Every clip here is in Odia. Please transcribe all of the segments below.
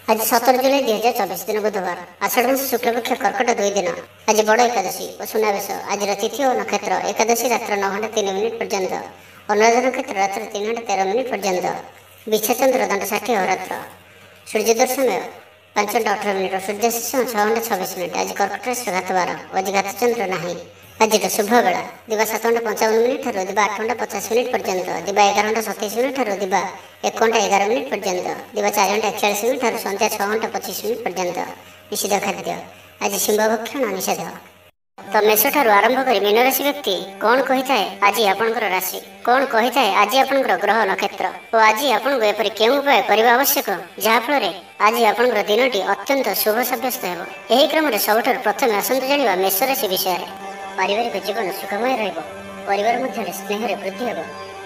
आज 17 जुलाई 2024 दिन बुधवार आषाढ़ मास शुक्लपक्ष कर्कट 2 दिन आज बड़ एकादशी और सुनावेश। आज तिथि और नक्षत्र एकादशी रात्र 9 घंटा 3 मिनिट पर्यंत, अनुराधा नक्षत्र रात्र 3 घंटा 13 मिनिट पर्यंत, बिच्छाचंद्र दंड 60 अहोरात्र, सूर्योदय समय 5 घंटा 18 मिनिट, सूर्यास्त 6 घंटा 26 मिनिट। आज कर्कट राशि घात 12, आज घातचंद्र नहीं। आज शुभ बेला दिवा 7 घंटा 55 मिनिट ठार दिवा 8 घंटा 50 मिनिट पर्यंत, दिवा 11 घंटा 27 मिनिट ठार दिवा 1 घंटा 11 मिनिट पर्यंत, दिवा 4 घंटा 41 मिनिट ठार संध्या 6 घंटा 25 मिनिट पर्यंत। निषिद्ध खाद्य आज सिंह भक्षण निषेध। तो मेष ठार आरंभ कर मीन राशि व्यक्ति कौन कही थाए आज आपनकर राशि, कौन कही थाए आज आपनकर ग्रह नक्षत्र और आज आपनको एपरि केउं उपाय करबा आवश्यक जहा फल आज आपनकर दिनटी अत्यंत शुभ साब्यस्त हेबो। एही क्रम रे सबठार प्रथमे आसंतु जानिबा मेष राशि विषय रे। पारिवारिक जीवन सुखमय रहिबो, परिवार मध्य स्नेह रे वृद्धि हेबो,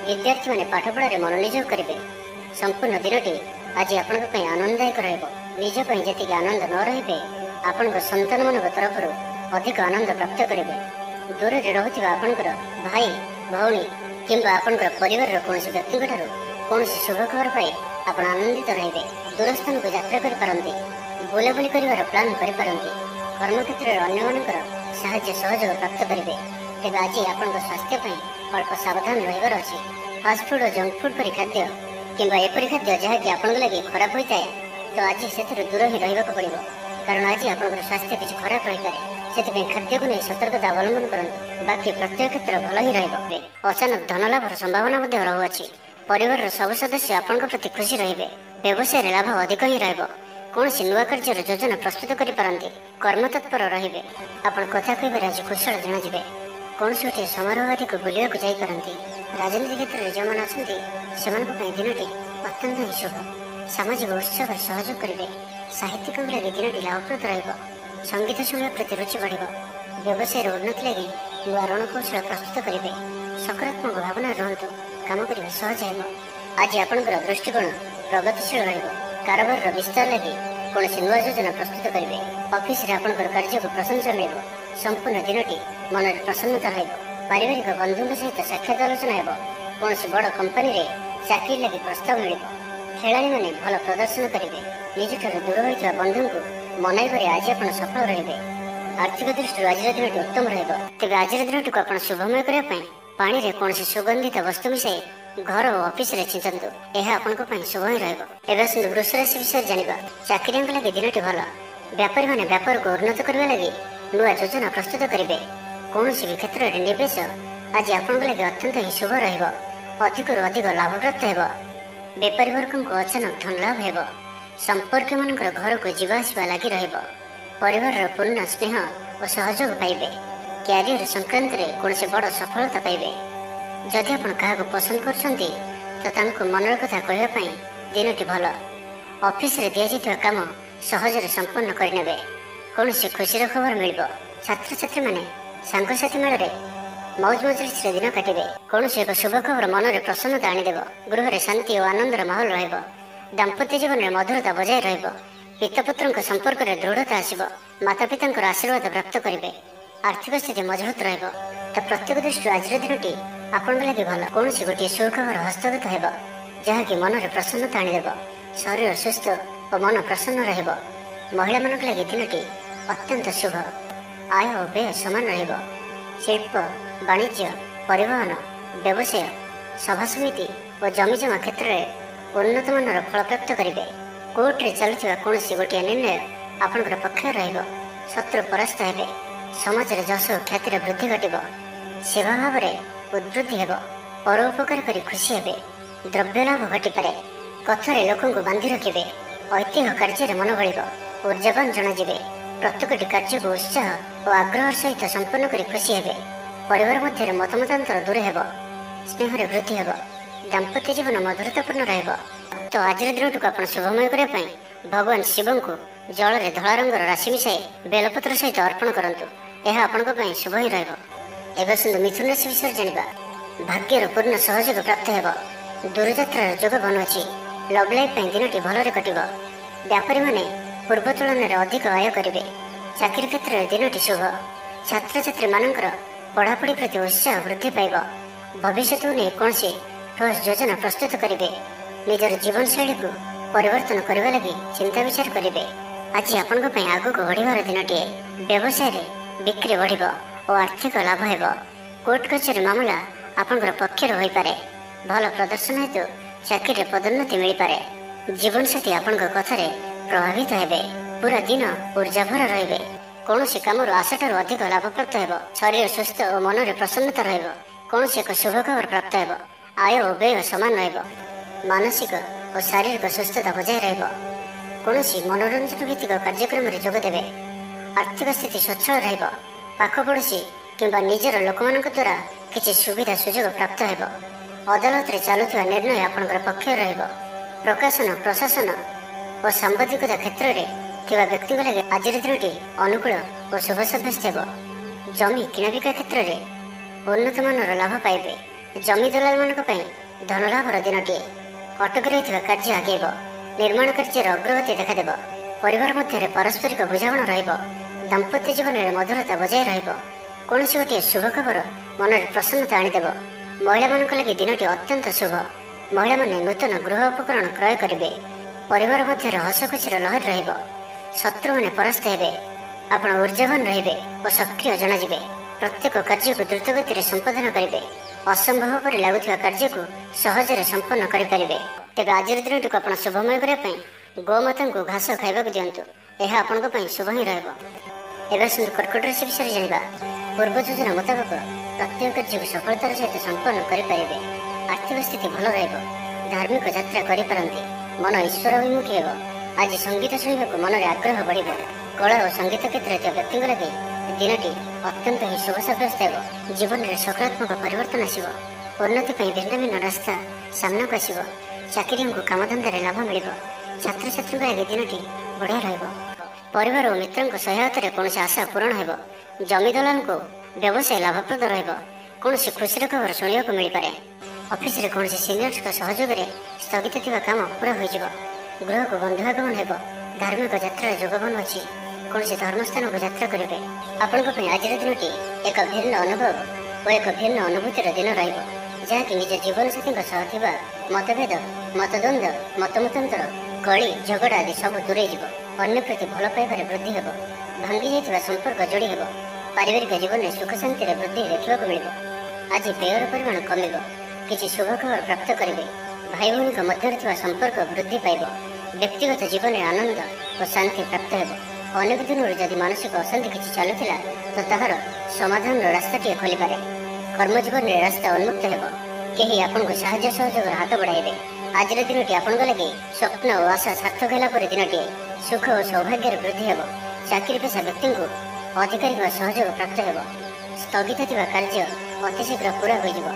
विद्यार्थी माने पाठ पढ़ारे मनोनियोग करिवे। संपूर्ण दिनटी आज आपनक पई आनंददायक रहिबो। निज पई जेतिक आनंद न रहिबे आपनक संतान मानक तरफरु अधिक आनंद प्राप्त करेंगे। दूर में रहुथिबा आपनकर भाई भौणी किंबा आपनकर परिवार कौन व्यक्ति कौन शुभ खबर पाई आप आनंदित रहिबे। दूर स्थान को यात्रा कर पारंती, बुलाबुली करिवार प्लान कर पारंती, कर्मक्षेत्र में अन्य मानकर साहाय्य सहयोग प्राप्त करेंगे। तेज आज आपनकर स्वास्थ्य पई अल्प सावधान रहिबार अछि। फास्टफुड और जंक फूड परि खाद्य किंबा एपरि खाद्य जहाँकि आपनक लागि खराब होइताए तो आज से दूर ही रहिबाक पड़िबो, कारण आज आपनकर स्वास्थ्य किछि खराब रहि पारे। से खाद्य को नहीं सतर्कता अवलंबन करूँ, बाकी प्रत्येक क्षेत्र भल ही रही। अचानक धन लाभर संभावना रहुअछि। परिवार सब सदस्य आपण प्रति खुशी रहिबे। व्यवसाय लाभ अधिक ही रहिबो। कौन नुआ कार्य योजना प्रस्तुत करि पारंती, कर्म तत्पर रहिबे। आपण कथा कहबार आज कुशल जणाजिबे। कौन गोटे समारोह आदि को बुलिया को जाई पारंती। राजनीति क्षेत्र में जो अच्छा से दिनटी अत्यंत ही शुभ। सामाजिक उत्सव सहयोग करेंगे। साहित्यिक बेले दिनटी लाभप्रद रहिबो। संगीत शुणा प्रति रुचि बढ़। व्यवसाय उन्नति लगी नुआ रणकौशल प्रस्तुत करेंगे। सकारात्मक भावना रुहतु, काम करने सहज हो। आज आपंकर दृष्टिकोण प्रगतिशील रहिबो। कारोबार विस्तार लगी कौन नुआ योजना प्रस्तुत करेंगे। ऑफिस रे आपंकर कार्य को प्रशंसा मिल। संपूर्ण दिनटी मन में प्रसन्नता रहिबो। पारिवारिक बंधु सहित साक्षात आलोचना हो। कौन बड़ कंपनी रे चाकरी लगी प्रस्ताव मिल। खेलाड़ी मैंने भल प्रदर्शन करेंगे। निज दूर होता बंधु को मनाई आज आप सफल रहिबे। आर्थिक दृष्टि आज दिन उत्तम रहिबो। तेज आज दिन को आप शुभमय करने पानी रे कौन सुगंधित वस्तु मिसाई घर और ऑफिस रे छिंचंतु, यह आपन शुभ ही रहिबो। एबे सुंदर वृष राशि विषय जानिबा। चाकरियां लगी दिनटी भल। व्यापारी माने व्यापार को उन्नत करने लगी नुआ योजना प्रस्तुत करेंगे। कौन भी क्षेत्र में निवेश आज आपन लगी अत्यंत ही शुभ रहिबो। अधिक अधिक लाभ प्राप्त हेबो। व्यापारी वर्ग को अचानक धन लाभ हेबो। संपर्क मानकर घर को जीवा आसवा लगी रहिबो। परिवार पूर्ण स्नेह और सहयोग पाइबे। क्यारियर संक्रांत रे कौन से बड़ सफलता पाइबे। जदि आपण काहाको पसंद करछंती तो तांको मनर कथा कहबा पई दिनटी भल। ऑफिस रे दिया जाइतबा काम सहज रे संपन्न करनेबे। कौन से खुशीर खबर मिलबो। छात्र छात्री माने सांगसाथी मेल रे मौज मजलिस दिन काटिबे। कौन से एक शुभ खबर मन रे प्रसन्नता आनिदेबो। गृह रे शांति और आनंदर माहौल रहिबो। दाम्पत्य जीवन में मधुरता बजाय रहिबो। पितापुत्र संपर्क में दृढ़ता आसब। माता पिता आशीर्वाद प्राप्त करेंगे। आर्थिक स्थिति मजबूत रहिबो। तो प्रत्येक दृष्टि आज दिनटी आपण लगे भल। कौन गोटे सुखबर हस्तगत हेब जहाँकि मन में प्रसन्नता आनिदेब। शरीर सुस्थ और मन प्रसन्न रहिबो। महिला मान लगे दिनटी अत्यंत शुभ। आय और व्यय समान रहिबो। शिल्प वाणिज्य परिवहन व्यवसाय सभा समिति और जमीजमा क्षेत्र में उन्नत मानर फल प्राप्त करेंगे। कोर्ट रे चलुवा कौन गोटे निर्णय आपंकर पक्ष रहिबो। शत्रु परास्त हेबे। समाज रे जश ख्यातिर वृद्धि घटिबो। सेवा भाव में उद्वृद्धि हेबो। परोपकार करी खुशी हेबे। द्रव्य लाभ घटिपारे। कथारे लोकों को बांधि रखिबे। ऐतिह्य कार्य मन बढ़िबो। ऊर्जावान जनाजिबे। प्रत्येकटी कार्य को उत्साह और आग्रह सहित संपन्न करी खुशी हेबे। परिवार मध्य मतमतांतर दूर हेबो। स्नेह रे वृद्धि हेबो। दाम्पत्य जीवन मधुरतापूर्ण रहिबो। तो आज दिन को आप शुभमय करने भगवान शिव को जल रे धला रंगर राशि मिसाई बेलपत्र सहित अर्पण करंतु, यह आपण शुभ ही रहिबो। एबे सुंदर मिथुन राशि विषय जानिबा। भाग्यर पूर्ण सहयोग प्राप्त हेबो। दूरयात्रार जोग बनुअछि। Love life दिनटी भलरे कटिबो। व्यापारी माने पूर्व तुलन अधिक आय करेंगे। चाकरी क्षेत्र में दिनटी शुभ। छात्र छात्री मानकर पढ़ापढ़ी प्रति उत्साह वृद्धि पाइब। भविष्य को नहीं कौन ठोस योजना प्रस्तुत करेंगे। निजर जीवन शैली को ପରିବର୍ତ୍ତନ କରିବା ଲାଗି ଚିନ୍ତା ବିଚାର କରିବେ। ଆଜି ଆପଣଙ୍କ ପାଇଁ ଆଗକୁ ବଢ଼ିବାର ଦିନଟିଏ। ବ୍ୟବସାୟରେ ବିକ୍ରି ବଢ଼ିବ ଓ ଆର୍ଥିକ ଲାଭ ହେବ। କୋର୍ଟ କଚେରୀ ମାମଲା ଆପଣଙ୍କର ପକ୍ଷରେ ହୋଇପାରେ। ଭଲ ପ୍ରଦର୍ଶନ ହେତୁ ଚାକିରିରେ ପଦୋନ୍ନତି ମିଳିପାରେ। ଜୀବନସାଥୀ ଆପଣଙ୍କ କଥାରେ ପ୍ରଭାବିତ ହେବେ। ପୁରା ଦିନ ଉର୍ଜାଭର ରହିବେ। କୌଣସି କାମରୁ ଆଶାଠାରୁ ଅଧିକ ଲାଭପ୍ରାପ୍ତ ହେବ। ଶରୀର ସୁସ୍ଥ ଓ ମନରେ ପ୍ରସନ୍ନତା ରହିବ। କୌଣସି ଏକ ଶୁଭ ଖବର ପ୍ରାପ୍ତ ହେବ। ଆୟ ଓ ବ୍ୟୟ ସମାନ ରହିବ। ମାନସିକ ଓ ଶାରୀରିକ ସୁସ୍ଥତା ବଜାୟ ରହିବ। କୌଣସି ମନୋରଞ୍ଜନ ଭିତ୍ତିକ କାର୍ଯ୍ୟକ୍ରମରେ ଯୋଗ ଦେବେ। ଆର୍ଥିକ ସ୍ଥିତି ସ୍ୱଚ୍ଛଳ ରହିବ। ପାଖ ପଡ଼ୋଶୀ କିମ୍ବା ନିଜର ଲୋକମାନଙ୍କ ଦ୍ୱାରା କିଛି ସୁବିଧା ସୁଯୋଗ ପ୍ରାପ୍ତ ହେବ। ଅଦାଲତରେ ଚାଲୁଥିବା ନିର୍ଣ୍ଣୟ ଆପଣଙ୍କର ପକ୍ଷରେ ରହିବ। ପ୍ରକାଶନ, ପ୍ରଶାସନ ଓ ସାମ୍ବାଦିକତା କ୍ଷେତ୍ରରେ ଥିବା ବ୍ୟକ୍ତିଙ୍କ ଲାଗି ଆଜିର ଦିନଟି ଅନୁକୂଳ ଓ ଶୁଭ ସାବ୍ୟସ୍ତ ହେବ। ଜମି କିଣାବିକା କ୍ଷେତ୍ରରେ ଉନ୍ନତମାନର ଲାଭ ପାଇବେ। ଜମି ଦଲାଲମାନଙ୍କ ପାଇଁ ଧନଲାଭର ଦିନଟିଏ। ଅଟକି ରହିଥିବା କାର୍ଯ୍ୟ ଆଗେଇବ। ନିର୍ମାଣ କାର୍ଯ୍ୟର ଅଗ୍ରଗତି ଦେଖାଦେବ। ପରିବାର ମଧ୍ୟରେ ପାରସ୍ପରିକ ବୁଝାମଣା ରହିବ। ଦାମ୍ପତ୍ୟ ଜୀବନରେ ମଧୁରତା ବଜାୟ ରହିବ। କୌଣସି ଗୋଟିଏ ଶୁଭ ଖବର ମନରେ ପ୍ରସନ୍ନତା ଆଣିଦେବ। ମହିଳାମାନଙ୍କ ଲାଗି ଦିନଟି ଅତ୍ୟନ୍ତ ଶୁଭ। ମହିଳାମାନେ ନୂତନ ଗୃହ ଉପକରଣ କ୍ରୟ କରିବେ। ପରିବାର ମଧ୍ୟରେ ହସଖୁସିର ଲହରୀ ରହିବ। ଶତ୍ରୁମାନେ ପରାସ୍ତ ହେବେ। ଆପଣ ଉର୍ଜାବାନ ରହିବେ ଓ ସକ୍ରିୟ ଜଣାଯିବେ। ପ୍ରତ୍ୟେକ କାର୍ଯ୍ୟକୁ ଦ୍ରୁତଗତିରେ ସମ୍ପାଦନ କରିବେ। ଅସମ୍ଭବ ପରି ଲାଗୁଥିବା କାର୍ଯ୍ୟକୁ ସହଜରେ ସମ୍ପନ୍ନ କରିପାରିବେ। ତେବେ ଆଜିର ଦିନଟିକୁ ଆପଣ ଶୁଭମୟ କରିବା ପାଇଁ ଗୋମାତାଙ୍କୁ ଘାସ ଖାଇବାକୁ ଦିଅନ୍ତୁ। ଏହା ଆପଣଙ୍କ ପାଇଁ ଶୁଭ ହିଁ ରହିବ। ଏବେ ଆସନ୍ତୁ କର୍କଟ ରାଶି ବିଷୟରେ ଜାଣିବା। ପୂର୍ବ ଯୋଜନା ମୁତାବକ ପ୍ରତ୍ୟେକ କାର୍ଯ୍ୟକୁ ସଫଳତାର ସହିତ ସମ୍ପନ୍ନ କରିପାରିବେ। ଆର୍ଥିକ ସ୍ଥିତି ଭଲ ରହିବ। ଧାର୍ମିକ ଯାତ୍ରା କରିପାରନ୍ତି। ମନ ଈଶ୍ୱର ଅଭିମୁଖୀ ହେବ। ଆଜି ସଙ୍ଗୀତ ଶୁଣିବାକୁ ମନରେ ଆଗ୍ରହ ବଢ଼ିବ। କଳା ଓ ସଙ୍ଗୀତ କ୍ଷେତ୍ରରେ ଥିବା ବ୍ୟକ୍ତିଙ୍କ ଲାଗି ଦିନଟି ଅତ୍ୟନ୍ତ ହିଁ ଶୁଭ ସାବ୍ୟସ୍ତ ହେବ। ଜୀବନରେ ସକାରାତ୍ମକ ପରିବର୍ତ୍ତନ ଆସିବ। ଉନ୍ନତି ପାଇଁ ଭିନ୍ନ ଭିନ୍ନ ରାସ୍ତା ସାମ୍ନାକୁ ଆସିବ। ଚାକିରିଙ୍କୁ କାମଧନ୍ଦାରେ ଲାଭ ମିଳିବ। ଛାତ୍ରଛାତ୍ରୀଙ୍କ ଲାଗି ଦିନଟି ବଢ଼ିଆ ରହିବ। ପରିବାର ଓ ମିତ୍ରଙ୍କ ସହାୟତାରେ କୌଣସି ଆଶା ପୂରଣ ହେବ। ଜମି ଦଲାଲଙ୍କୁ ବ୍ୟବସାୟ ଲାଭପ୍ରଦ ରହିବ। କୌଣସି ଖୁସିର ଖବର ଶୁଣିବାକୁ ମିଳିପାରେ। ଅଫିସରେ କୌଣସି ସିନିୟରଙ୍କ ସହଯୋଗରେ ସ୍ଥଗିତ ଥିବା କାମ ପୁରା ହୋଇଯିବ। ଗୃହକୁ ବନ୍ଧୁ ଆଗମନ ହେବ। ଧାର୍ମିକ ଯାତ୍ରାର ଯୋଗବନ ଅଛି। କୌଣସି ଧର୍ମସ୍ଥାନକୁ ଯାତ୍ରା କରିବେ। ଆପଣଙ୍କ ପାଇଁ ଆଜିର ଦିନଟି ଏକ ଭିନ୍ନ ଅନୁଭବ ଓ ଏକ ଭିନ୍ନ ଅନୁଭୂତିର ଦିନ ରହିବ, ଯାହାକି ନିଜ ଜୀବନସାଥୀଙ୍କ ସହ ଥିବା ମତଭେଦ, ମତଦ୍ୱନ୍ଦ୍ୱ, ମତମତାନ୍ତର, କଳି ଝଗଡ଼ା ଆଦି ସବୁ ଦୂରେଇ ଯିବ। ଅନ୍ୟ ପ୍ରତି ଭଲ ପାଇବାରେ ବୃଦ୍ଧି ହେବ। ଭାଙ୍ଗି ଯାଇଥିବା ସମ୍ପର୍କ ଯୋଡ଼ି ହେବ। ପାରିବାରିକ ଜୀବନରେ ସୁଖ ଶାନ୍ତିରେ ବୃଦ୍ଧି ଦେଖିବାକୁ ମିଳିବ। ଆଜି ବ୍ୟୟର ପରିମାଣ କମିବ। କିଛି ଶୁଭ ଖବର ପ୍ରାପ୍ତ କରିବେ। ଭାଇ ଭଉଣୀଙ୍କ ମଧ୍ୟରେ ଥିବା ସମ୍ପର୍କ ବୃଦ୍ଧି ପାଇବ। ବ୍ୟକ୍ତିଗତ ଜୀବନରେ ଆନନ୍ଦ ଓ ଶାନ୍ତି ପ୍ରାପ୍ତ ହେବ। ଅନେକ ଦିନରୁ ଯଦି ମାନସିକ ଅଶାନ୍ତି କିଛି ଚାଲୁଥିଲା ତ ତାହାର ସମାଧାନର ରାସ୍ତାଟିଏ ଖୋଲିପାରେ। କର୍ମଜୀବନରେ ରାସ୍ତା ଉନ୍ମୁକ୍ତ ହେବ। କେହି ଆପଣଙ୍କୁ ସାହାଯ୍ୟ ସହଯୋଗର ହାତ ବଢ଼ାଇବେ। ଆଜିର ଦିନଟି ଆପଣଙ୍କ ଲାଗି ସ୍ୱପ୍ନ ଓ ଆଶା ସାର୍ଥକ ହେଲା ପରି ଦିନଟିଏ। ସୁଖ ଓ ସୌଭାଗ୍ୟର ବୃଦ୍ଧି ହେବ। ଚାକିରି ପେଶା ବ୍ୟକ୍ତିଙ୍କୁ ଅଧିକାରୀଙ୍କ ସହଯୋଗ ପ୍ରାପ୍ତ ହେବ। ସ୍ଥଗିତ ଥିବା କାର୍ଯ୍ୟ ଅତି ଶୀଘ୍ର ପୁରା ହୋଇଯିବ।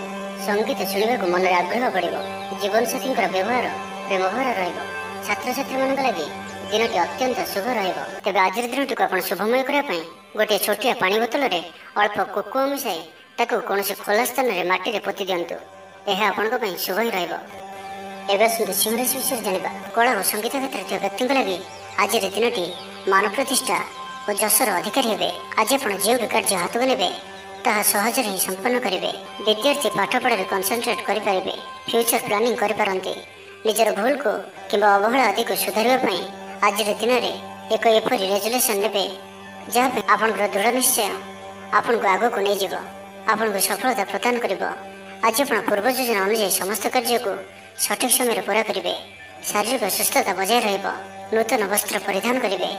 ସଙ୍ଗୀତ ଶୁଣିବାକୁ ମନରେ ଆଗ୍ରହ ବଢ଼ିବ। ଜୀବନସାଥୀଙ୍କର ବ୍ୟବହାର ପ୍ରେମଭରା ରହିବ। ଛାତ୍ରଛାତ୍ରୀମାନଙ୍କ ଲାଗି ଦିନଟି ଅତ୍ୟନ୍ତ ଶୁଭ ରହିବ। ତେବେ ଆଜିର ଦିନଟିକୁ ଆପଣ ଶୁଭମୟ କରିବା ପାଇଁ ଗୋଟିଏ ଛୋଟିଆ ପାଣି ବୋତଲରେ ଅଳ୍ପ କୁକୁମ ମିଶାଇ ତାକୁ କୌଣସି ଖୋଲା ସ୍ଥାନରେ ମାଟିରେ ପୋତି ଦିଅନ୍ତୁ। ଏହା ଆପଣଙ୍କ ପାଇଁ ଶୁଭ ହିଁ ରହିବ। ଏବେ ଆସନ୍ତୁ ସିଂହ ରାଶି ବିଷୟରେ ଜାଣିବା। କଳା ଓ ସଙ୍ଗୀତ କ୍ଷେତ୍ରରେ ଥିବା ବ୍ୟକ୍ତିଙ୍କ ଲାଗି ଆଜିର ଦିନଟି ମାନ ପ୍ରତିଷ୍ଠା ଓ ଯଶର ଅଧିକାରୀ ହେବେ। ଆଜି ଆପଣ ଯେଉଁ ବି କାର୍ଯ୍ୟ ହାତକୁ ନେବେ ତାହା ସହଜରେ ହିଁ ସମ୍ପନ୍ନ କରିବେ। ବିଦ୍ୟାର୍ଥୀ ପାଠପଢ଼ାରେ କନସେନ୍ଟ୍ରେଟ୍ କରିପାରିବେ। ଫ୍ୟୁଚର ପ୍ଲାନିଂ କରିପାରନ୍ତି। ନିଜର ଭୁଲକୁ କିମ୍ବା ଅବହେଳା ଆଦିକୁ ସୁଧାରିବା ପାଇଁ ଆଜିର ଦିନରେ ଏକ ଏପରି ରେଜୁଲେସନ୍ ନେବେ ଯାହା ପାଇଁ ଆପଣଙ୍କର ଦୃଢ଼ ନିଶ୍ଚୟ ଆପଣଙ୍କୁ ଆଗକୁ ନେଇଯିବ। ଆପଣଙ୍କୁ ସଫଳତା ପ୍ରଦାନ କରିବ। ଆଜି ଆପଣ ପୂର୍ବ ଯୋଜନା ଅନୁଯାୟୀ ସମସ୍ତ କାର୍ଯ୍ୟକୁ ସଠିକ୍ ସମୟରେ ପୁରା କରିବେ। ଶାରୀରିକ ସୁସ୍ଥତା ବଜାୟ ରହିବ। ନୂତନ ବସ୍ତ୍ର ପରିଧାନ କରିବେ।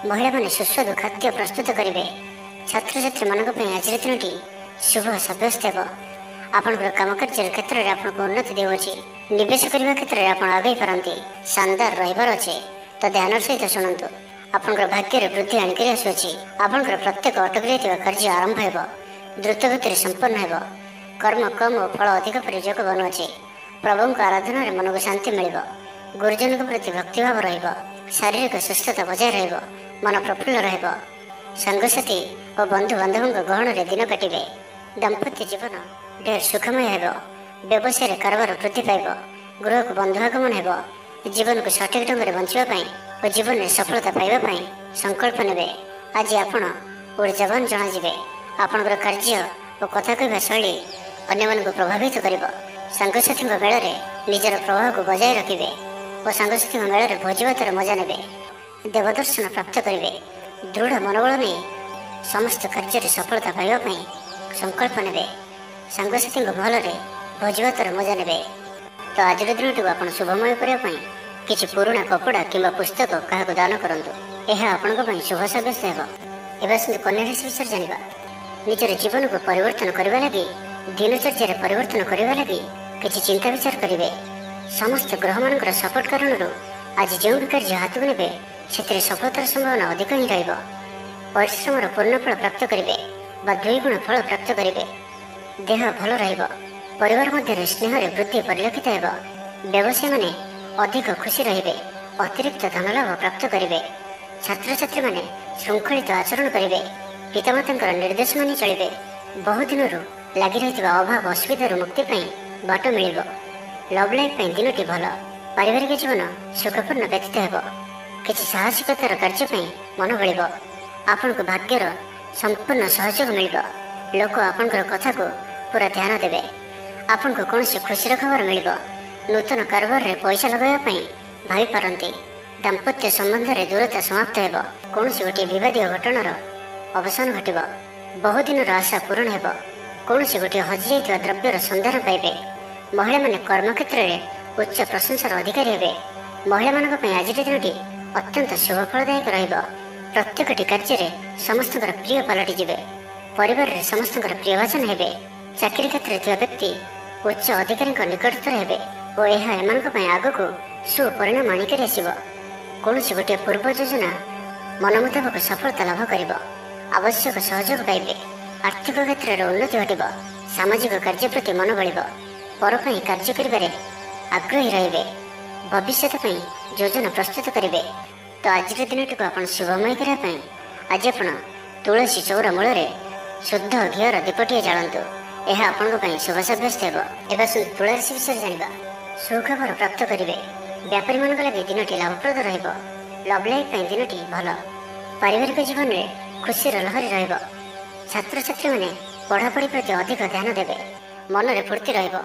ମହିଳାମାନେ ସୁସ୍ୱାଦୁ ଖାଦ୍ୟ ପ୍ରସ୍ତୁତ କରିବେ। ଛାତ୍ରଛାତ୍ରୀମାନଙ୍କ ପାଇଁ ଆଜିର ଦିନଟି ଶୁଭ ସାବ୍ୟସ୍ତ ହେବ। ଆପଣଙ୍କର କାମକାର୍ଯ୍ୟର କ୍ଷେତ୍ରରେ ଆପଣଙ୍କୁ ଉନ୍ନତି ଦେଉଅଛି। ନିବେଶ କରିବା କ୍ଷେତ୍ରରେ ଆପଣ ଆଗେଇ ପାରନ୍ତି। ଶାନଦାର ରହିବାର ଅଛି ତ ଧ୍ୟାନର ସହିତ ଶୁଣନ୍ତୁ। ଆପଣଙ୍କର ଭାଗ୍ୟରେ ବୃଦ୍ଧି ଆଣିକରି ଆସୁଅଛି। ଆପଣଙ୍କର ପ୍ରତ୍ୟେକ ଅଟକି ରହିଥିବା କାର୍ଯ୍ୟ ଆରମ୍ଭ ହେବ। ଦ୍ରୁତଗତିରେ ସମ୍ପନ୍ନ ହେବ। କର୍ମ କମ୍ ଓ ଫଳ ଅଧିକ ପରି ଯୋଗ ବନୁଅଛି। ପ୍ରଭୁଙ୍କ ଆରାଧନାରେ ମନକୁ ଶାନ୍ତି ମିଳିବ। ଗୁରୁଜନଙ୍କ ପ୍ରତି ଭକ୍ତିଭାବ ରହିବ। ଶାରୀରିକ ସୁସ୍ଥତା ବଜାୟ ରହିବ। ମନ ପ୍ରଫୁଲ୍ଲ ରହିବ। ସାଙ୍ଗସାଥୀ ଓ ବନ୍ଧୁବାନ୍ଧବଙ୍କ ଗହଣରେ ଦିନ କାଟିବେ। ଦାମ୍ପତ୍ୟ ଜୀବନ ଢେର ସୁଖମୟ ହେବ। ବ୍ୟବସାୟରେ କାରବାର ବୃଦ୍ଧି ପାଇବ। ଗୃହକୁ ବନ୍ଧୁ ଆଗମନ ହେବ। ଜୀବନକୁ ସଠିକ୍ ଢଙ୍ଗରେ ବଞ୍ଚିବା ପାଇଁ ଓ ଜୀବନରେ ସଫଳତା ପାଇବା ପାଇଁ ସଂକଳ୍ପ ନେବେ। ଆଜି ଆପଣ ଉର୍ଜାବାନ ଜଣାଯିବେ। ଆପଣଙ୍କର କାର୍ଯ୍ୟ ଓ କଥା କହିବା ଶୈଳୀ ଅନ୍ୟମାନଙ୍କୁ ପ୍ରଭାବିତ କରିବ। ସାଙ୍ଗସାଥୀଙ୍କ ମେଳରେ ନିଜର ପ୍ରଭାବକୁ ବଜାୟ ରଖିବେ। ଓ ସାଙ୍ଗସାଥୀଙ୍କ ମେଳରେ ଭୋଜିଭାତର ମଜା ନେବେ। ଦେବଦର୍ଶନ ପ୍ରାପ୍ତ କରିବେ। ଦୃଢ଼ ମନୋବଳ ନେଇ ସମସ୍ତ କାର୍ଯ୍ୟରେ ସଫଳତା ପାଇବା ପାଇଁ ସଂକଳ୍ପ ନେବେ। ସାଙ୍ଗସାଥୀଙ୍କ ମହଲରେ ଭୋଜିଭାତର ମଜା ନେବେ। ତ ଆଜିର ଦିନଟିକୁ ଆପଣ ଶୁଭମୟ କରିବା ପାଇଁ କିଛି ପୁରୁଣା କପଡ଼ା କିମ୍ବା ପୁସ୍ତକ କାହାକୁ ଦାନ କରନ୍ତୁ। ଏହା ଆପଣଙ୍କ ପାଇଁ ଶୁଭ ସାବ୍ୟସ୍ତ ହେବ। ଏବେ ଆସନ୍ତୁ କନ୍ୟା ରାଶି ବିଷୟରେ ଜାଣିବା। ନିଜର ଜୀବନକୁ ପରିବର୍ତ୍ତନ କରିବା ଲାଗି, ଦିନଚର୍ଯ୍ୟାରେ ପରିବର୍ତ୍ତନ କରିବା ଲାଗି କିଛି ଚିନ୍ତା ବିଚାର କରିବେ। ସମସ୍ତ ଗ୍ରହମାନଙ୍କର ସପୋର୍ଟ କାରଣରୁ ଆଜି ଯେଉଁ ବି କାର୍ଯ୍ୟ ହାତକୁ ନେବେ ସେଥିରେ ସଫଳତାର ସମ୍ଭାବନା ଅଧିକ ହିଁ ରହିବ। ପରିଶ୍ରମର ପୂର୍ଣ୍ଣ ଫଳ ପ୍ରାପ୍ତ କରିବେ ବା 2 ଗୁଣ ଫଳ ପ୍ରାପ୍ତ କରିବେ। ଦେହ ଭଲ ରହିବ। ପରିବାର ମଧ୍ୟରେ ସ୍ନେହରେ ବୃଦ୍ଧି ପରିଲକ୍ଷିତ ହେବ। ବ୍ୟବସାୟୀମାନେ ଅଧିକ ଖୁସି ରହିବେ। ଅତିରିକ୍ତ ଧନଲାଭ ପ୍ରାପ୍ତ କରିବେ। ଛାତ୍ରଛାତ୍ରୀମାନେ ଶୃଙ୍ଖଳିତ ଆଚରଣ କରିବେ। ପିତାମାତାଙ୍କର ନିର୍ଦ୍ଦେଶ ମାନି ଚଳିବେ। ବହୁଦିନରୁ ଲାଗି ରହିଥିବା ଅଭାବ ଅସୁବିଧାରୁ ମୁକ୍ତି ପାଇଁ ବାଟ ମିଳିବ। ଲଭ୍ ଲାଇଫ୍ ପାଇଁ ଦିନଟି ଭଲ। ପାରିବାରିକ ଜୀବନ ସୁଖପୂର୍ଣ୍ଣ ବ୍ୟତୀତ ହେବ। କିଛି ସାହସିକତାର କାର୍ଯ୍ୟ ପାଇଁ ମନ ବଳିବ। ଆପଣଙ୍କୁ ଭାଗ୍ୟର ସମ୍ପୂର୍ଣ୍ଣ ସହଯୋଗ ମିଳିବ। ଲୋକ ଆପଣଙ୍କର କଥାକୁ ପୁରା ଧ୍ୟାନ ଦେବେ। ଆପଣଙ୍କୁ କୌଣସି ଖୁସିର ଖବର ମିଳିବ। ନୂତନ କାରବାରରେ ପଇସା ଲଗାଇବା ପାଇଁ ଭାବିପାରନ୍ତି। ଦାମ୍ପତ୍ୟ ସମ୍ବନ୍ଧରେ ଦୂରତା ସମାପ୍ତ ହେବ। କୌଣସି ଗୋଟିଏ ବିବାଦୀୟ ଘଟଣାର ଅବସାନ ଘଟିବ। ବହୁଦିନର ଆଶା ପୂରଣ ହେବ। କୌଣସି ଗୋଟିଏ ହଜିଯାଇଥିବା ଦ୍ରବ୍ୟର ସନ୍ଧାନ ପାଇବେ। ମହିଳାମାନେ କର୍ମକ୍ଷେତ୍ରରେ ଉଚ୍ଚ ପ୍ରଶଂସାର ଅଧିକାରୀ ହେବେ। ମହିଳାମାନଙ୍କ ପାଇଁ ଆଜିର ଦିନଟି ଅତ୍ୟନ୍ତ ଶୁଭଫଳଦାୟକ ରହିବ। ପ୍ରତ୍ୟେକଟି କାର୍ଯ୍ୟରେ ସମସ୍ତଙ୍କର ପ୍ରିୟ ପାଲଟିଯିବେ। ପରିବାରରେ ସମସ୍ତଙ୍କର ପ୍ରିୟଭାଜନ ହେବେ। ଚାକିରି କ୍ଷେତ୍ରରେ ଥିବା ବ୍ୟକ୍ତି ଉଚ୍ଚ ଅଧିକାରୀଙ୍କ ନିକଟତର ହେବେ ଓ ଏହା ଏମାନଙ୍କ ପାଇଁ ଆଗକୁ ସୁପରିଣାମ ଆଣିକରି ଆସିବ। କୌଣସି ଗୋଟିଏ ପୂର୍ବ ଯୋଜନା ମନ ମୁତାବକ ସଫଳତା ଲାଭ କରିବ। ଆବଶ୍ୟକ ସହଯୋଗ ପାଇବେ। ଆର୍ଥିକ କ୍ଷେତ୍ରରେ ଉନ୍ନତି ଘଟିବ। ସାମାଜିକ କାର୍ଯ୍ୟ ପ୍ରତି ମନ ବଳିବ। ପର ପାଇଁ କାର୍ଯ୍ୟ କରିବାରେ ଆଗ୍ରହୀ ରହିବେ। ଭବିଷ୍ୟତ ପାଇଁ ଯୋଜନା ପ୍ରସ୍ତୁତ କରିବେ। ତ ଆଜିର ଦିନଟିକୁ ଆପଣ ଶୁଭମୟ କରିବା ପାଇଁ ଆଜି ଆପଣ ତୁଳସୀ ଚଉରା ମୂଳରେ ଶୁଦ୍ଧ ଘିଅର ଦୀପଟିଏ ଜାଳନ୍ତୁ। ଏହା ଆପଣଙ୍କ ପାଇଁ ଶୁଭ ସାବ୍ୟସ୍ତ ହେବ। ଏବେ ଆସନ୍ତୁ ତୁଳା ରାଶି ବିଷୟରେ ଜାଣିବା। ସୁଖବର ପ୍ରାପ୍ତ କରିବେ। ବ୍ୟାପାରୀମାନଙ୍କ ଲାଗି ଦିନଟି ଲାଭପ୍ରଦ ରହିବ। ଲଭ୍ ଲାଇଫ୍ ପାଇଁ ଦିନଟି ଭଲ। ପାରିବାରିକ ଜୀବନରେ ଖୁସିର ଲହରୀ ରହିବ। ଛାତ୍ରଛାତ୍ରୀମାନେ ପଢ଼ାପଢ଼ି ପ୍ରତି ଅଧିକ ଧ୍ୟାନ ଦେବେ। ମନରେ ଫୁର୍ତ୍ତି ରହିବ।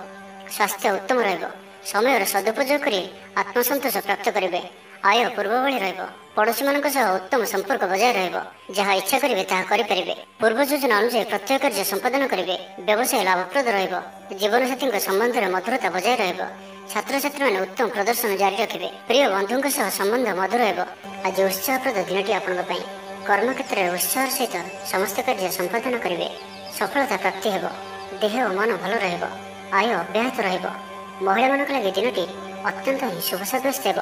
ସ୍ୱାସ୍ଥ୍ୟ ଉତ୍ତମ ରହିବ। ସମୟର ସଦୁପଯୋଗ କରି ଆତ୍ମସନ୍ତୋଷ ପ୍ରାପ୍ତ କରିବେ। ଆୟ ପୂର୍ବ ଭଳି ରହିବ। ପଡ଼ୋଶୀମାନଙ୍କ ସହ ଉତ୍ତମ ସମ୍ପର୍କ ବଜାୟ ରହିବ। ଯାହା ଇଚ୍ଛା କରିବେ ତାହା କରିପାରିବେ। ପୂର୍ବ ଯୋଜନା ଅନୁଯାୟୀ ପ୍ରତ୍ୟେକ କାର୍ଯ୍ୟ ସମ୍ପାଦନ କରିବେ। ବ୍ୟବସାୟ ଲାଭପ୍ରଦ ରହିବ। ଜୀବନସାଥୀଙ୍କ ସମ୍ବନ୍ଧରେ ମଧୁରତା ବଜାୟ ରହିବ। ଛାତ୍ରଛାତ୍ରୀମାନେ ଉତ୍ତମ ପ୍ରଦର୍ଶନ ଜାରି ରଖିବେ। ପ୍ରିୟ ବନ୍ଧୁଙ୍କ ସହ ସମ୍ବନ୍ଧ ମଧୁର ହେବ। ଆଜି ଉତ୍ସାହପ୍ରଦ ଦିନଟି ଆପଣଙ୍କ ପାଇଁ। କର୍ମକ୍ଷେତ୍ରରେ ଉତ୍ସାହର ସହିତ ସମସ୍ତ କାର୍ଯ୍ୟ ସମ୍ପାଦନ କରିବେ। ସଫଳତା ପ୍ରାପ୍ତି ହେବ। ଦେହ ଓ ମନ ଭଲ ରହିବ। ଆୟ ଅବ୍ୟାହତ ରହିବ। ମହିଳାମାନଙ୍କ ଲାଗି ଦିନଟି ଅତ୍ୟନ୍ତ ହିଁ ଶୁଭ ସାବ୍ୟସ୍ତ ହେବ।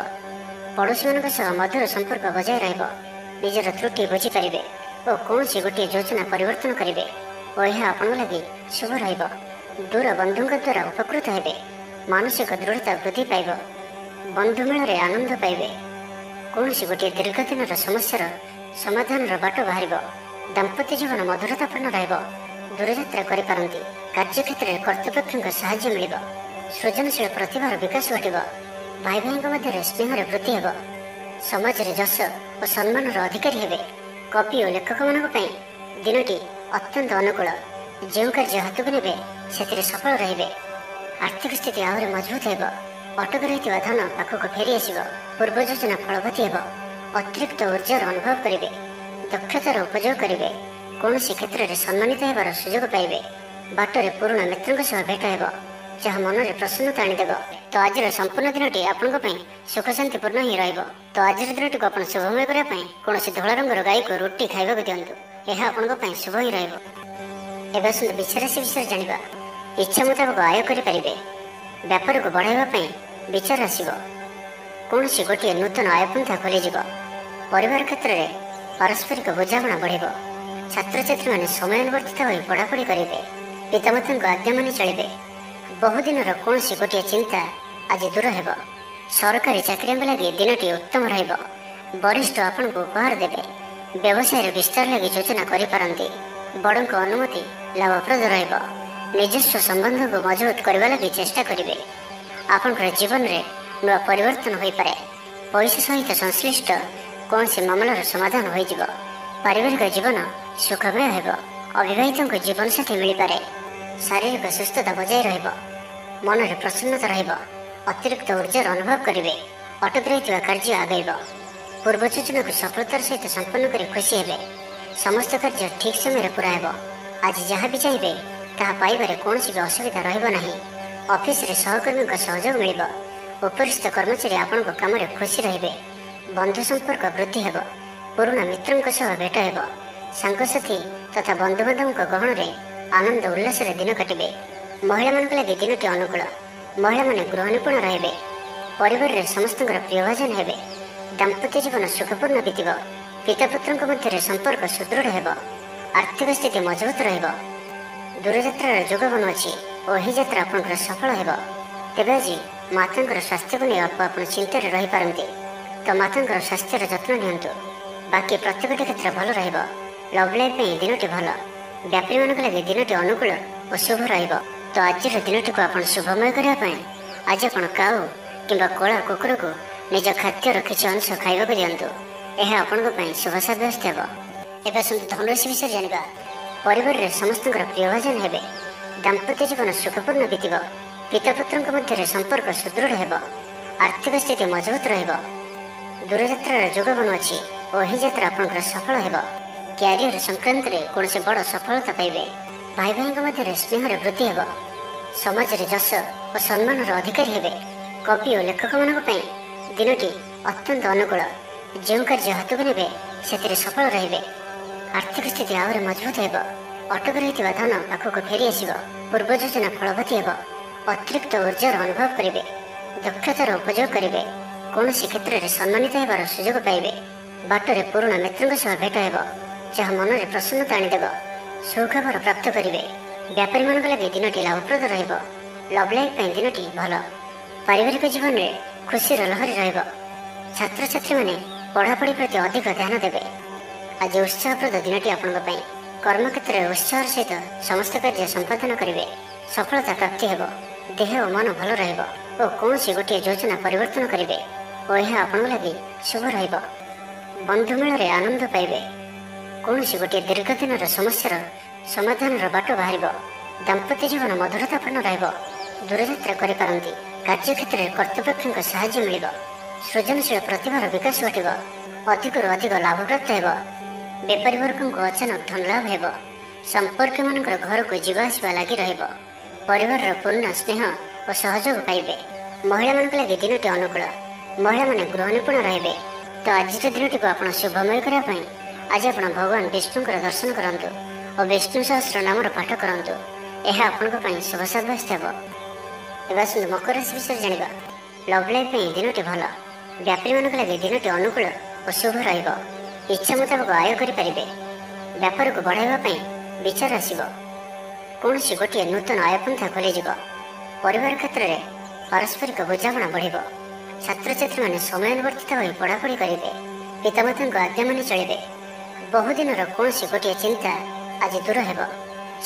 ପଡ଼ୋଶୀମାନଙ୍କ ସହ ମଧୁର ସମ୍ପର୍କ ବଜାୟ ରହିବ। ନିଜର ତ୍ରୁଟି ବୁଝିପାରିବେ ଓ କୌଣସି ଗୋଟିଏ ଯୋଜନା ପରିବର୍ତ୍ତନ କରିବେ ଓ ଏହା ଆପଣଙ୍କ ଲାଗି ଶୁଭ ରହିବ। ଦୂର ବନ୍ଧୁଙ୍କ ଦ୍ୱାରା ଉପକୃତ ହେବେ। ମାନସିକ ଦୃଢ଼ତା ବୃଦ୍ଧି ପାଇବ। ବନ୍ଧୁ ମେଳରେ ଆନନ୍ଦ ପାଇବେ। କୌଣସି ଗୋଟିଏ ଦୀର୍ଘଦିନର ସମସ୍ୟାର ସମାଧାନର ବାଟ ବାହାରିବ। ଦାମ୍ପତ୍ୟ ଜୀବନ ମଧୁରତାପୂର୍ଣ୍ଣ ରହିବ। ଦୂରଯାତ୍ରା କରିପାରନ୍ତି। କାର୍ଯ୍ୟକ୍ଷେତ୍ରରେ କର୍ତ୍ତୃପକ୍ଷଙ୍କ ସାହାଯ୍ୟ ମିଳିବ। ସୃଜନଶୀଳ ପ୍ରତିଭାର ବିକାଶ ଘଟିବ। ଭାଇ ଭାଇଙ୍କ ମଧ୍ୟରେ ସ୍ନେହରେ ବୃଦ୍ଧି ହେବ। ସମାଜରେ ଯଶ ଓ ସମ୍ମାନର ଅଧିକାରୀ ହେବେ। କବି ଓ ଲେଖକମାନଙ୍କ ପାଇଁ ଦିନଟି ଅତ୍ୟନ୍ତ ଅନୁକୂଳ। ଯେଉଁ କାର୍ଯ୍ୟ ହାତକୁ ନେବେ ସେଥିରେ ସଫଳ ରହିବେ। ଆର୍ଥିକ ସ୍ଥିତି ଆହୁରି ମଜବୁତ ହେବ। ଅଟକି ରହିଥିବା ଧନ ପାଖକୁ ଫେରି ଆସିବ। ପୂର୍ବ ଯୋଜନା ଫଳବତୀ ହେବ। ଅତିରିକ୍ତ ଉର୍ଜାର ଅନୁଭବ କରିବେ। ଦକ୍ଷତାର ଉପଯୋଗ କରିବେ। କୌଣସି କ୍ଷେତ୍ରରେ ସମ୍ମାନିତ ହେବାର ସୁଯୋଗ ପାଇବେ। ବାଟରେ ପୁରୁଣା ମିତ୍ରଙ୍କ ସହ ଭେଟ ହେବ, ଯାହା ମନରେ ପ୍ରସନ୍ନତା ଆଣିଦେବ। ତ ଆଜିର ସମ୍ପୂର୍ଣ୍ଣ ଦିନଟି ଆପଣଙ୍କ ପାଇଁ ସୁଖ ଶାନ୍ତିପୂର୍ଣ୍ଣ ହିଁ ରହିବ। ତ ଆଜିର ଦିନଟିକୁ ଆପଣ ଶୁଭମୟ କରିବା ପାଇଁ କୌଣସି ଧଳା ରଙ୍ଗର ଗାଈକୁ ରୁଟି ଖାଇବାକୁ ଦିଅନ୍ତୁ। ଏହା ଆପଣଙ୍କ ପାଇଁ ଶୁଭ ହିଁ ରହିବ। ଏବେ ଆସନ୍ତୁ ବୃଷ ରାଶି ବିଷୟରେ ଜାଣିବା। ଇଚ୍ଛା ମୁତାବକ ଆୟ କରିପାରିବେ। ବ୍ୟାପାରକୁ ବଢ଼ାଇବା ପାଇଁ ବିଚାର ଆସିବ। କୌଣସି ଗୋଟିଏ ନୂତନ ଆୟପନ୍ଥା ଖୋଲିଯିବ। ପରିବାର କ୍ଷେତ୍ରରେ ପାରସ୍ପରିକ ବୁଝାମଣା ବଢ଼ିବ। ଛାତ୍ରଛାତ୍ରୀମାନେ ସମୟାନୁବର୍ତ୍ତିତ ହୋଇ ପଢ଼ାପଢ଼ି କରିବେ। ପିତାମାତାଙ୍କ ଆଜ୍ଞା ମାନି ଚଳିବେ। ବହୁଦିନର କୌଣସି ଗୋଟିଏ ଚିନ୍ତା ଆଜି ଦୂର ହେବ। ସରକାରୀ ଚାକିରିଙ୍କ ଲାଗି ଦିନଟି ଉତ୍ତମ ରହିବ। ବରିଷ୍ଠ ଆପଣଙ୍କୁ ଉପହାର ଦେବେ। ବ୍ୟବସାୟରେ ବିସ୍ତାର ଲାଗି ଯୋଜନା କରିପାରନ୍ତି। ବଡ଼ଙ୍କ ଅନୁମତି ଲାଭପ୍ରଦ ରହିବ। ନିଜସ୍ୱ ସମ୍ବନ୍ଧକୁ ମଜବୁତ କରିବା ଲାଗି ଚେଷ୍ଟା କରିବେ। ଆପଣଙ୍କର ଜୀବନରେ ନୂଆ ପରିବର୍ତ୍ତନ ହୋଇପାରେ। ପଇସା ସହିତ ସଂଶ୍ଳିଷ୍ଟ କୌଣସି ମାମଲାର ସମାଧାନ ହୋଇଯିବ। ପାରିବାରିକ ଜୀବନ ସୁଖମୟ ହେବ। ଅବିବାହିତଙ୍କ ଜୀବନସାଥୀ ମିଳିପାରେ। ଶାରୀରିକ ସୁସ୍ଥତା ବଜାୟ ରହିବ। ମନରେ ପ୍ରସନ୍ନତା ରହିବ। ଅତିରିକ୍ତ ଉର୍ଜାର ଅନୁଭବ କରିବେ। ଅଟକି ରହିଥିବା କାର୍ଯ୍ୟ ଆଗେଇବ। ପୂର୍ବ ଯୋଜନାକୁ ସଫଳତାର ସହିତ ସମ୍ପନ୍ନ କରି ଖୁସି ହେବେ। ସମସ୍ତ କାର୍ଯ୍ୟ ଠିକ୍ ସମୟରେ ପୁରା ହେବ। ଆଜି ଯାହା ବି ଚାହିଁବେ ତାହା ପାଇବାରେ କୌଣସି ବି ଅସୁବିଧା ରହିବ ନାହିଁ। ଅଫିସରେ ସହକର୍ମୀଙ୍କ ସହଯୋଗ ମିଳିବ। ଉପରିସ୍ଥ କର୍ମଚାରୀ ଆପଣଙ୍କ କାମରେ ଖୁସି ରହିବେ। ବନ୍ଧୁ ସମ୍ପର୍କ ବୃଦ୍ଧି ହେବ। ପୁରୁଣା ମିତ୍ରଙ୍କ ସହ ଭେଟ ହେବ। ସାଙ୍ଗସାଥି ତଥା ବନ୍ଧୁବାନ୍ଧବଙ୍କ ଗହଣରେ ଆନନ୍ଦ ଉଲ୍ଲାସରେ ଦିନ କାଟିବେ। ମହିଳାମାନଙ୍କ ଲାଗି ଦିନଟି ଅନୁକୂଳ। ମହିଳାମାନେ ଗୃହ ନିପୁଣ ରହିବେ। ପରିବାରରେ ସମସ୍ତଙ୍କର ପ୍ରିୟଭାଜନ ହେବେ। ଦାମ୍ପତ୍ୟ ଜୀବନ ସୁଖପୂର୍ଣ୍ଣ ବିତିବ। ପିତାପୁତ୍ରଙ୍କ ମଧ୍ୟରେ ସମ୍ପର୍କ ସୁଦୃଢ଼ ହେବ। ଆର୍ଥିକ ସ୍ଥିତି ମଜବୁତ ରହିବ। ଦୂରଯାତ୍ରାର ଯୋଗ ବନୁଅଛି ଓ ଏହି ଯାତ୍ରା ଆପଣଙ୍କର ସଫଳ ହେବ। ତେବେ ଆଜି ମାତାଙ୍କର ସ୍ୱାସ୍ଥ୍ୟକୁ ନେଇ ଅଳ୍ପ ଆପଣ ଚିନ୍ତାରେ ରହିପାରନ୍ତି, ତ ମାତାଙ୍କର ସ୍ୱାସ୍ଥ୍ୟର ଯତ୍ନ ନିଅନ୍ତୁ। ବାକି ପ୍ରତ୍ୟେକଟି କ୍ଷେତ୍ର ଭଲ ରହିବ। ଲଭ୍ ଲାଇଫ୍ ପାଇଁ ଦିନଟି ଭଲ। ବ୍ୟାପାରୀମାନଙ୍କ ଲାଗି ଦିନଟି ଅନୁକୂଳ ଓ ଶୁଭ ରହିବ। ତ ଆଜିର ଦିନଟିକୁ ଆପଣ ଶୁଭମୟ କରିବା ପାଇଁ ଆଜି ଆପଣ କାଉ କିମ୍ବା କଳା କୁକୁରକୁ ନିଜ ଖାଦ୍ୟର କିଛି ଅଂଶ ଖାଇବାକୁ ଦିଅନ୍ତୁ। ଏହା ଆପଣଙ୍କ ପାଇଁ ଶୁଭ ସାବ୍ୟସ୍ତ ହେବ। ଏବେ ଆସନ୍ତୁ ଧନୁରାଶି ବିଷୟରେ ଜାଣିବା। ପରିବାରରେ ସମସ୍ତଙ୍କର ପ୍ରିୟଭାଜନ ହେବେ। ଦାମ୍ପତ୍ୟ ଜୀବନ ସୁଖପୂର୍ଣ୍ଣ ବିତିବ। ପିତାପୁତ୍ରଙ୍କ ମଧ୍ୟରେ ସମ୍ପର୍କ ସୁଦୃଢ଼ ହେବ। ଆର୍ଥିକ ସ୍ଥିତି ମଜବୁତ ରହିବ। ଦୂରଯାତ୍ରାର ଯୋଗ ବନୁଅଛି ଓ ଏହି ଯାତ୍ରା ଆପଣଙ୍କର ସଫଳ ହେବ। କ୍ୟାରିୟର ସଂକ୍ରାନ୍ତରେ କୌଣସି ବଡ଼ ସଫଳତା ପାଇବେ। ଭାଇ ଭାଇଙ୍କ ମଧ୍ୟରେ ସ୍ନେହରେ ବୃଦ୍ଧି ହେବ। ସମାଜରେ ଯଶ ଓ ସମ୍ମାନର ଅଧିକାରୀ ହେବେ। କବି ଓ ଲେଖକମାନଙ୍କ ପାଇଁ ଦିନଟି ଅତ୍ୟନ୍ତ ଅନୁକୂଳ। ଯେଉଁ କାର୍ଯ୍ୟ ହାତକୁ ନେବେ ସେଥିରେ ସଫଳ ରହିବେ। ଆର୍ଥିକ ସ୍ଥିତି ଆହୁରି ମଜବୁତ ହେବ। ଅଟକି ରହିଥିବା ଧନ ପାଖକୁ ଫେରି ଆସିବ। ପୂର୍ବ ଯୋଜନା ଫଳବତୀ ହେବ। ଅତିରିକ୍ତ ଉର୍ଜାର ଅନୁଭବ କରିବେ। ଦକ୍ଷତାର ଉପଯୋଗ କରିବେ। କୌଣସି କ୍ଷେତ୍ରରେ ସମ୍ମାନିତ ହେବାର ସୁଯୋଗ ପାଇବେ। ବାଟରେ ପୁରୁଣା ମିତ୍ରଙ୍କ ସହ ଭେଟ ହେବ, ଯାହା ମନରେ ପ୍ରସନ୍ନତା ଆଣିଦେବ। ସୁଖବର ପ୍ରାପ୍ତ କରିବେ। ବ୍ୟାପାରୀମାନଙ୍କ ଲାଗି ଦିନଟି ଲାଭପ୍ରଦ ରହିବ। ଲଭ୍ ଲାଇଫ୍ ପାଇଁ ଦିନଟି ଭଲ। ପାରିବାରିକ ଜୀବନରେ ଖୁସିର ଲହରୀ ରହିବ। ଛାତ୍ରଛାତ୍ରୀମାନେ ପଢ଼ାପଢ଼ି ପ୍ରତି ଅଧିକ ଧ୍ୟାନ ଦେବେ। ଆଜି ଉତ୍ସାହପ୍ରଦ ଦିନଟି ଆପଣଙ୍କ ପାଇଁ। କର୍ମକ୍ଷେତ୍ରରେ ଉତ୍ସାହର ସହିତ ସମସ୍ତ କାର୍ଯ୍ୟ ସମ୍ପାଦନ କରିବେ। ସଫଳତା ପ୍ରାପ୍ତି ହେବ। ଦେହ ଓ ମନ ଭଲ ରହିବ ଓ କୌଣସି ଗୋଟିଏ ଯୋଜନା ପରିବର୍ତ୍ତନ କରିବେ ଓ ଏହା ଆପଣଙ୍କ ଲାଗି ଶୁଭ ରହିବ। ବନ୍ଧୁମେଳରେ ଆନନ୍ଦ ପାଇବେ। କୌଣସି ଗୋଟିଏ ଦୀର୍ଘଦିନର ସମସ୍ୟାର ସମାଧାନର ବାଟ ବାହାରିବ। ଦାମ୍ପତ୍ୟ ଜୀବନ ମଧୁରତାପୂର୍ଣ୍ଣ ରହିବ। ଦୂରଯାତ୍ରା କରିପାରନ୍ତି। କାର୍ଯ୍ୟକ୍ଷେତ୍ରରେ କର୍ତ୍ତୃପକ୍ଷଙ୍କ ସାହାଯ୍ୟ ମିଳିବ। ସୃଜନଶୀଳ ପ୍ରତିଭାର ବିକାଶ ଘଟିବ। ଅଧିକରୁ ଅଧିକ ଲାଭପ୍ରାପ୍ତ ହେବ। ବେପାରୀ ବର୍ଗଙ୍କୁ ଅଚାନକ ଧନ ଲାଭ ହେବ। ସମ୍ପର୍କୀୟମାନଙ୍କର ଘରକୁ ଯିବା ଆସିବା ଲାଗି ରହିବ। ପରିବାରର ପୂର୍ଣ୍ଣ ସ୍ନେହ ଓ ସହଯୋଗ ପାଇବେ। ମହିଳାମାନଙ୍କ ଲାଗି ଦିନଟି ଅନୁକୂଳ। ମହିଳାମାନେ ଗୃହ ନିପୁଣ ରହିବେ। ତ ଆଜିର ଦିନଟିକୁ ଆପଣ ଶୁଭମୟ କରିବା ପାଇଁ ଆଜି ଆପଣ ଭଗବାନ ବିଷ୍ଣୁଙ୍କର ଦର୍ଶନ କରନ୍ତୁ ଓ ବିଷ୍ଣୁ ସହସ୍ର ନାମର ପାଠ କରନ୍ତୁ। ଏହା ଆପଣଙ୍କ ପାଇଁ ଶୁଭ ସାବ୍ୟସ୍ତ ହେବ। ଏବେ ଆସନ୍ତୁ ମକର ରାଶି ବିଷୟରେ ଜାଣିବା। ଲଭ୍ ଲାଇଫ୍ ପାଇଁ ଦିନଟି ଭଲ। ବ୍ୟାପାରୀମାନଙ୍କ ଲାଗି ଦିନଟି ଅନୁକୂଳ ଓ ଶୁଭ ରହିବ। ଇଚ୍ଛା ମୁତାବକ ଆୟ କରିପାରିବେ। ବ୍ୟାପାରକୁ ବଢ଼ାଇବା ପାଇଁ ବିଚାର ଆସିବ। କୌଣସି ଗୋଟିଏ ନୂତନ ଆୟପନ୍ଥା ଖୋଲିଯିବ। ପରିବାର କ୍ଷେତ୍ରରେ ପାରସ୍ପରିକ ବୁଝାମଣା ବଢ଼ିବ। ଛାତ୍ରଛାତ୍ରୀମାନେ ସମୟାନୁବର୍ତ୍ତିତ ହୋଇ ପଢ଼ାପଢ଼ି କରିବେ। ପିତାମାତାଙ୍କ ଆଜ୍ଞା ମାନି ଚଳିବେ। ବହୁଦିନର କୌଣସି ଗୋଟିଏ ଚିନ୍ତା ଆଜି ଦୂର ହେବ।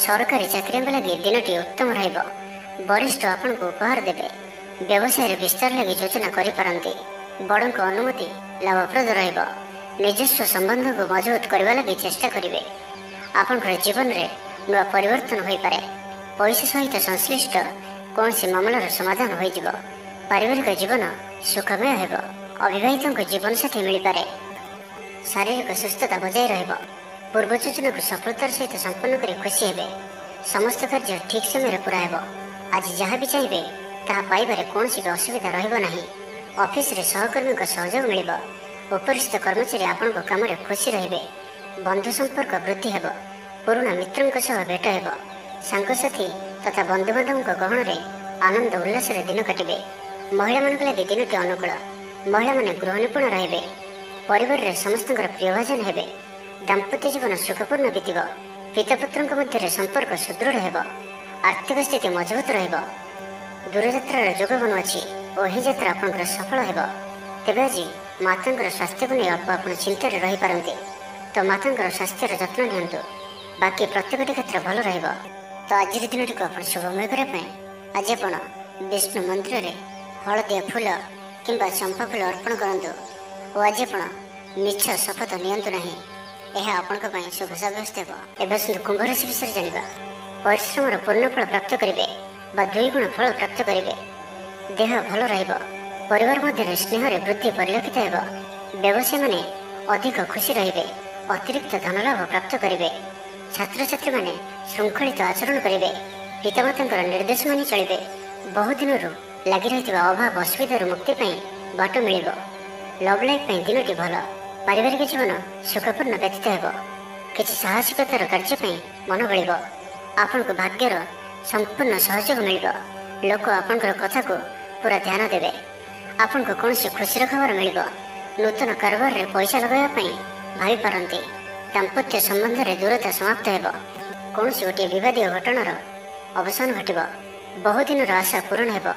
ସରକାରୀ ଚାକିରିଙ୍କ ଲାଗି ଦିନଟି ଉତ୍ତମ ରହିବ। ବରିଷ୍ଠ ଆପଣଙ୍କୁ ଉପହାର ଦେବେ। ବ୍ୟବସାୟରେ ବିସ୍ତାର ଲାଗି ଯୋଜନା କରିପାରନ୍ତି। ବଡ଼ଙ୍କ ଅନୁମତି ଲାଭପ୍ରଦ ରହିବ। ନିଜସ୍ୱ ସମ୍ବନ୍ଧକୁ ମଜବୁତ କରିବା ଲାଗି ଚେଷ୍ଟା କରିବେ। ଆପଣଙ୍କର ଜୀବନରେ ନୂଆ ପରିବର୍ତ୍ତନ ହୋଇପାରେ। ପଇସା ସହିତ ସଂଶ୍ଳିଷ୍ଟ କୌଣସି ମାମଲାର ସମାଧାନ ହୋଇଯିବ। ପାରିବାରିକ ଜୀବନ ସୁଖମୟ ହେବ। ଅବିବାହିତଙ୍କ ଜୀବନସାଥୀ ମିଳିପାରେ। ଶାରୀରିକ ସୁସ୍ଥତା ବଜାୟ ରହିବ। ପୂର୍ବ ଯୋଜନାକୁ ସଫଳତାର ସହିତ ସମ୍ପନ୍ନ କରି ଖୁସି ହେବେ। ସମସ୍ତ କାର୍ଯ୍ୟ ଠିକ୍ ସମୟରେ ପୁରା ହେବ। ଆଜି ଯାହା ବି ଚାହିଁବେ ତାହା ପାଇବାରେ କୌଣସି ବି ଅସୁବିଧା ରହିବ ନାହିଁ। ଅଫିସରେ ସହକର୍ମୀଙ୍କ ସହଯୋଗ ମିଳିବ। ଉପରିସ୍ଥ କର୍ମଚାରୀ ଆପଣଙ୍କ କାମରେ ଖୁସି ରହିବେ। ବନ୍ଧୁ ସମ୍ପର୍କ ବୃଦ୍ଧି ହେବ। ପୁରୁଣା ମିତ୍ରଙ୍କ ସହ ଭେଟ ହେବ। ସାଙ୍ଗସାଥି ତଥା ବନ୍ଧୁବାନ୍ଧବଙ୍କ ଗହଣରେ ଆନନ୍ଦ ଉଲ୍ଲାସରେ ଦିନ କାଟିବେ। ମହିଳାମାନଙ୍କ ଲାଗି ଦିନଟି ଅନୁକୂଳ। ମହିଳାମାନେ ଗୃହ ନିପୁଣ ରହିବେ। ପରିବାରରେ ସମସ୍ତଙ୍କର ପ୍ରିୟଭାଜନ ହେବେ। ଦାମ୍ପତ୍ୟ ଜୀବନ ସୁଖପୂର୍ଣ୍ଣ ବିତିବ। ପିତାପୁତ୍ରଙ୍କ ମଧ୍ୟରେ ସମ୍ପର୍କ ସୁଦୃଢ଼ ହେବ। ଆର୍ଥିକ ସ୍ଥିତି ମଜବୁତ ରହିବ। ଦୂରଯାତ୍ରାର ଯୋଗ ବନୁଅଛି ଓ ଏହି ଯାତ୍ରା ଆପଣଙ୍କର ସଫଳ ହେବ। ତେବେ ଆଜି ମାତାଙ୍କର ସ୍ୱାସ୍ଥ୍ୟକୁ ନେଇ ଅଳ୍ପ ଆପଣ ଚିନ୍ତାରେ ରହିପାରନ୍ତି, ତ ମାତାଙ୍କର ସ୍ୱାସ୍ଥ୍ୟର ଯତ୍ନ ନିଅନ୍ତୁ। ବାକି ପ୍ରତ୍ୟେକଟି କ୍ଷେତ୍ର ଭଲ ରହିବ। ତ ଆଜିର ଦିନଟିକୁ ଆପଣ ଶୁଭମୟ କରିବା ପାଇଁ ଆଜି ଆପଣ ବିଷ୍ଣୁ ମନ୍ଦିରରେ ହଳଦିଆ ଫୁଲ କିମ୍ବା ଚମ୍ପା ଫୁଲ ଅର୍ପଣ କରନ୍ତୁ ଓ ଆଜି ଆପଣ ମିଛ ଶପଥ ନିଅନ୍ତୁ ନାହିଁ। ଏହା ଆପଣଙ୍କ ପାଇଁ ଶୁଭ ସାବ୍ୟସ୍ତ ହେବ। ଏବେ ଆସନ୍ତୁ କୁମ୍ଭ ରାଶି ବିଷୟରେ ଜାଣିବା। ପରିଶ୍ରମର ପୂର୍ଣ୍ଣ ଫଳ ପ୍ରାପ୍ତ କରିବେ ବା 2 ଗୁଣ ଫଳ ପ୍ରାପ୍ତ କରିବେ। ଦେହ ଭଲ ରହିବ। परिवार मध्य स्नेह वृद्धि परिलक्षित हेब। व्यवसायी माने अधिक खुशी रहिबे, अतिरिक्त धनलाभ प्राप्त करेंगे। छात्र छात्री माने श्रृंखलित आचरण करेंगे, पितामाता निर्देश मानि चलिबे। बहु दिन लगी रही अभाव असुविधार मुक्ति बाट मिल। लव लाइफ दिनटी भल, पारिवारिक जीवन सुखपूर्ण व्यतीत हेब। किसी साहसिकतार कार्य मन बल, आपण को भाग्यर संपूर्ण सहयोग मिल। लोक आपणकर कथा को पूरा ध्यान देवे। आपण को कौन खुशी खबर मिल। नूतन कारोबार रे पैसा लगाइबा भाई पारती। दाम्पत्य संबंध में दूरता समाप्त हेब। कौन गोटे विवादीय घटनार अवसान घट। बहु दिन आशा पूरण हेब।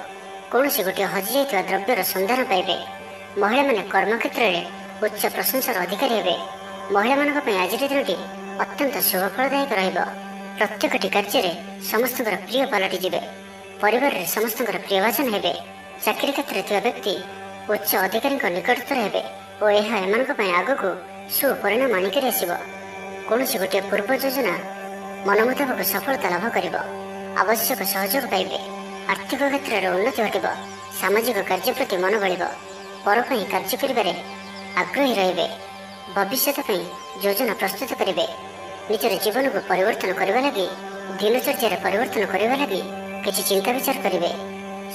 कौन गोटे हजि जाइଥିବା द्रव्यर सन्धान पाइबे। महिला माने कर्मक्षेत्र में उच्च प्रशंसार अधिकारी हेबे। महिला मानक पई आज दिनटी अत्यंत शुभफलदायक रहिब। प्रत्येकटी कार्य समस्त प्रिय पलटि जिवे। परिवार रे समस्त प्रियभाजन हेबे। चाकरी क्षेत्र में व्यक्ति उच्च अधिकारी निकटतर हेबे और यह एमानक पई आगकू सुपरिणाम आनिकरी आसिब। कौन गोटे पूर्व योजना मन मुताबक सफलता लाभ कर। आवश्यक सहयोग पाइबे। आर्थिक क्षेत्र में उन्नति घटब। सामाजिक कार्य प्रति मन बल। पर कार्य कर आग्रही रहिबे। भविष्य योजना प्रस्तुत करेंगे। निजर जीवन को परिवर्तन करने लगी, दिनचर्या परिवर्तन करने लगी किसी चिंता विचार करेंगे।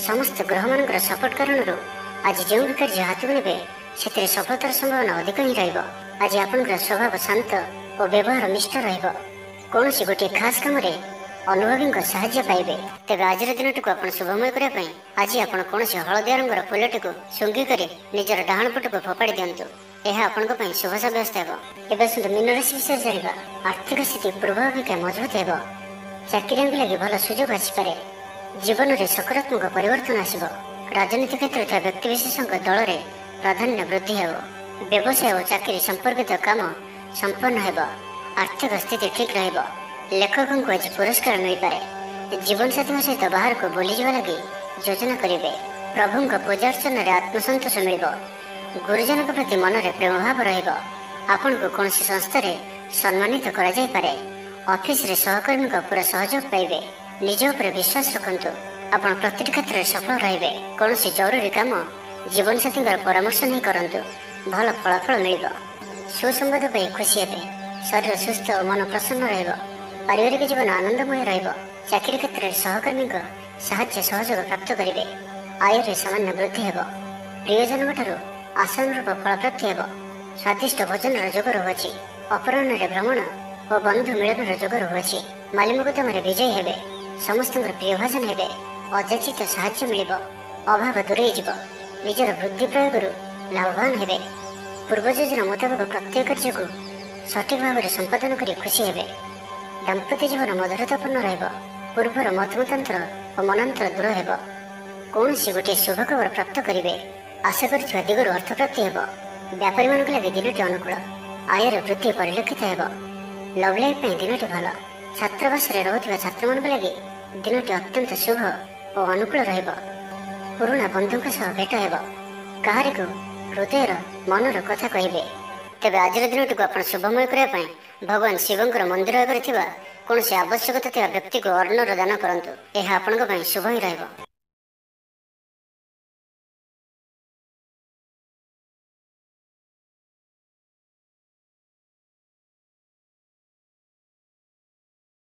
समस्त ग्रह मान सपोर्ट कारण आज जो भी कार्य हाथ को ने से सफलतार संभावना अधिक ही रहिब। आज आपनकर स्वभाव शांत और व्यवहार निष्ठ रहिब। कौन गोटे खास काम अनुभवी साहाय्य पाइबे। तेज आज दिन को आप शुभमय करने आज आप कौन हलदिया रंगर फुलटी को शुंघिक निजर डाण पट को फोपाड़ी दिंतु। यह आपण शुभ सब्यस्त होगा। मीन राशि विषय जाना। आर्थिक स्थिति पूर्व अपेक्षा मजबूत हो। चाकरी लगे भल सुजोग आसपे। जीवन में सकारात्मक परिवर्तन आसब। राजनीति क्षेत्र में व्यक्तिशेष दल में प्राधान्य वृद्धि हो। व्यवसाय और चाकरी संपर्कित काम संपन्न हो। आर्थिक स्थिति ठीक रहिब। लेखकों को आज पुरस्कार मिल पारे। जीवन साथी सहित बाहर को बुली जावा लगी योजना करेंगे। प्रभु पूजार्चन में आत्मसंतोष मिल। गुरुजन प्रति मन में प्रेम भाव रहिब। आपण को कौन संस्था सम्मानित करा जाय पारे। ऑफिस रे सहकर्मी को पूरा सहयोग पाइबे। निज उपर विश्वास रखंतु। आपण प्रत्येक क्षेत्र में सफल रहिबे। कौन जरूरी काम जीवन साथी परामर्श नहीं करंतु, भल फलाफल मिल। सुसंवाद पाई खुशी हेबे। शरीर सुस्थ और मन प्रसन्न रहिब। पारिवारिक जीवन आनंदमय रहिब। चाकरी क्षेत्र में सहकर्मी साहाय्य सहयोग प्राप्त करेंगे। आय रे सामान्य वृद्धि हेब। प्रियजन ठारू आशानुरूप फल प्राप्ति हेब। स्वादिष्ट भोजन जोग रहुछि। अपराह्न भ्रमण और बंधु मिलन जोग रहुछि। मालिमुकदम विजयी हेबे। समस्त प्रियभाजन हेबे। अजाचित साहाय्य मिल। अभाव दूरे जीव। निजर बुद्धि प्रयोग लाभवान हेबे। पूर्व योजना मुताबक प्रत्येक कार्य को सठिक भाव में संपादन कर खुशी हेबे। दाम्पत्य जीवन मधुरतापूर्ण रहिब। पूर्वर मतमतांतर और मनांतर दूर हेब। कौन गोटे शुभ खबर प्राप्त करेंगे। आशा कर दिगुर अर्थ प्राप्ति हेब। व्यापारी मान लगे दिनटी अनुकूल। आयर वृद्धि परिलक्षित हेब। लव लाइफ दिनटी भल। छात्रावास रहुଥିବା छात्र मान लगे दिनटी अत्यंत शुभ और अनुकूल रहिब। पुराना बंधुक भेट हेब। काहारी को हृदयर मनर कथा कहे। तेज आज दिन को आप शुभमय करने भगवान शिवंकर मंदिर आगे कौन आवश्यकता व्यक्ति को अर्णर दान करूँ। यह आपण शुभ ही रहिब।